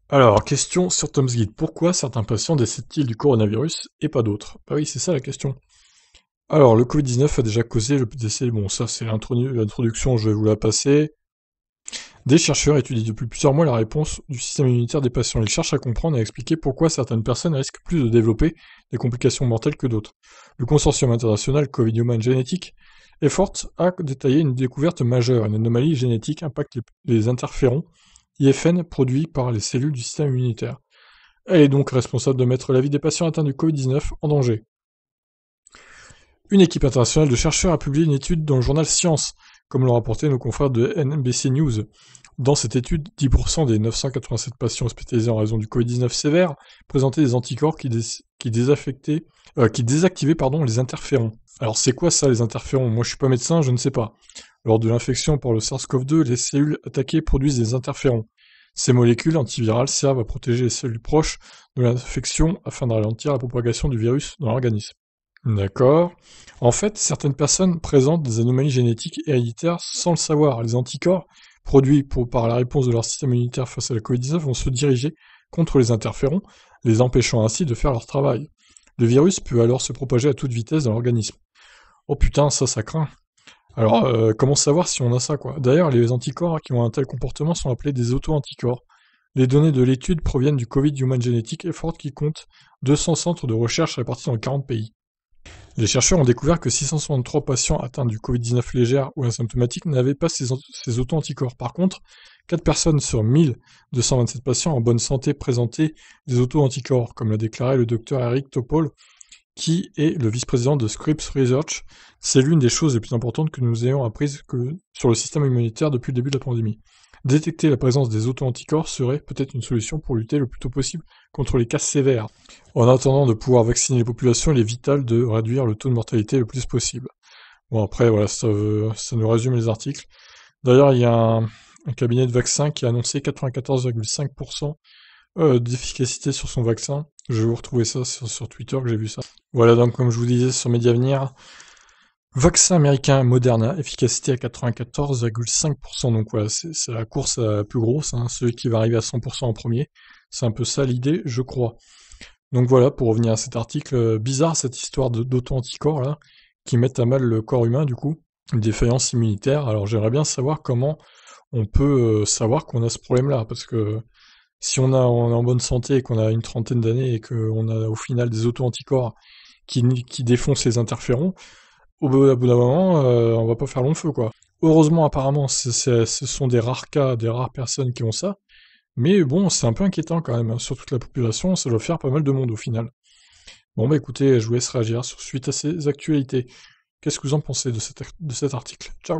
Alors, question sur Tom's Guide. Pourquoi certains patients décèdent-ils du coronavirus et pas d'autres? Bah oui, c'est ça la question. Alors, le Covid-19 a déjà causé le décès. Bon, ça, c'est l'introduction, je vais vous la passer. Des chercheurs étudient depuis plusieurs mois la réponse du système immunitaire des patients. Ils cherchent à comprendre et à expliquer pourquoi certaines personnes risquent plus de développer des complications mortelles que d'autres. Le consortium international Covid-Human Genetic Effort a détaillé une découverte majeure. Une anomalie génétique impacte les interférons IFN produits par les cellules du système immunitaire. Elle est donc responsable de mettre la vie des patients atteints du Covid-19 en danger. Une équipe internationale de chercheurs a publié une étude dans le journal Science, comme l'ont rapporté nos confrères de NBC News. Dans cette étude, 10% des 987 patients hospitalisés en raison du Covid-19 sévère présentaient des anticorps qui désactivaient les interférons. Alors c'est quoi ça les interférons? Moi je suis pas médecin, je ne sais pas. Lors de l'infection par le SARS-CoV-2, les cellules attaquées produisent des interférons. Ces molécules antivirales servent à protéger les cellules proches de l'infection afin de ralentir la propagation du virus dans l'organisme. D'accord. En fait, certaines personnes présentent des anomalies génétiques héréditaires sans le savoir. Les anticorps, produits par la réponse de leur système immunitaire face à la Covid-19, vont se diriger contre les interférons, les empêchant ainsi de faire leur travail. Le virus peut alors se propager à toute vitesse dans l'organisme. Oh putain, ça craint. Alors, comment savoir si on a ça, quoi? D'ailleurs, les anticorps qui ont un tel comportement sont appelés des auto-anticorps. Les données de l'étude proviennent du Covid Human Genetic Effort qui compte 200 centres de recherche répartis dans 40 pays. Les chercheurs ont découvert que 663 patients atteints du Covid-19 légère ou asymptomatique n'avaient pas ces auto-anticorps. Par contre, 4 personnes sur 1227 patients en bonne santé présentaient des auto-anticorps, comme l'a déclaré le docteur Eric Topol, qui est le vice-président de Scripps Research. C'est l'une des choses les plus importantes que nous ayons apprises sur le système immunitaire depuis le début de la pandémie. Détecter la présence des auto-anticorps serait peut-être une solution pour lutter le plus tôt possible contre les cas sévères. En attendant de pouvoir vacciner les populations, il est vital de réduire le taux de mortalité le plus possible. Bon après, voilà, ça nous résume les articles. D'ailleurs, il y a un cabinet de vaccins qui a annoncé 94,5% d'efficacité sur son vaccin. Je vais vous retrouver ça sur Twitter, que j'ai vu ça. Voilà, donc comme je vous disais sur Mediavenir, vaccin américain Moderna, efficacité à 94,5%. Donc voilà, c'est la course la plus grosse, hein, celui qui va arriver à 100% en premier. C'est un peu ça l'idée, je crois. Donc voilà, pour revenir à cet article, bizarre cette histoire d'auto-anticorps là, qui mettent à mal le corps humain du coup, une défaillance immunitaire. Alors j'aimerais bien savoir comment on peut savoir qu'on a ce problème-là, parce que si on est en bonne santé et qu'on a une trentaine d'années et qu'on a au final des auto-anticorps qui défoncent les interférons, au bout d'un moment, on va pas faire long feu, quoi. Heureusement, apparemment, ce sont des rares cas, des rares personnes qui ont ça, mais bon, c'est un peu inquiétant quand même, hein. Sur toute la population, ça doit faire pas mal de monde au final. Bon bah écoutez, je vous laisse réagir suite à ces actualités. Qu'est-ce que vous en pensez de cet article? Ciao!